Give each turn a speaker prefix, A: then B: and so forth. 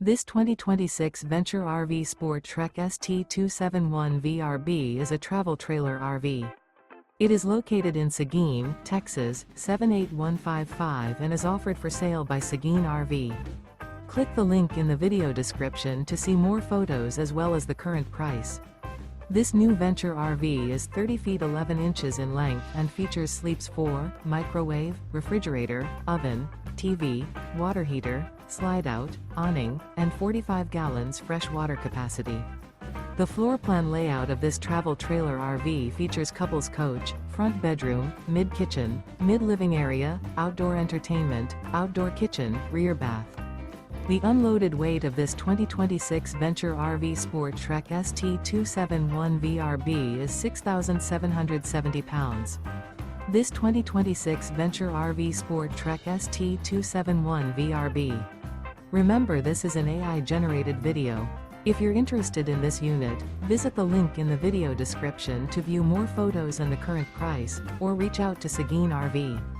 A: This 2026 Venture RV SportTrek ST271 VRB is a travel trailer RV. It is located in Seguin, Texas, 78155 and is offered for sale by Seguin RV. Click the link in the video description to see more photos as well as the current price. This new Venture RV is 30 feet 11 inches in length and features sleeps 4, microwave, refrigerator, oven, TV, water heater, slide-out, awning, and 45 gallons fresh water capacity. The floor plan layout of this travel trailer RV features couples coach, front bedroom, mid-kitchen, mid-living area, outdoor entertainment, outdoor kitchen, rear bath. The unloaded weight of this 2026 Venture RV SportTrek ST271 VRB is 6,770 pounds. This 2026 Venture RV SportTrek ST271 VRB. Remember, this is an AI-generated video. If you're interested in this unit, visit the link in the video description to view more photos and the current price, or reach out to Seguin RV.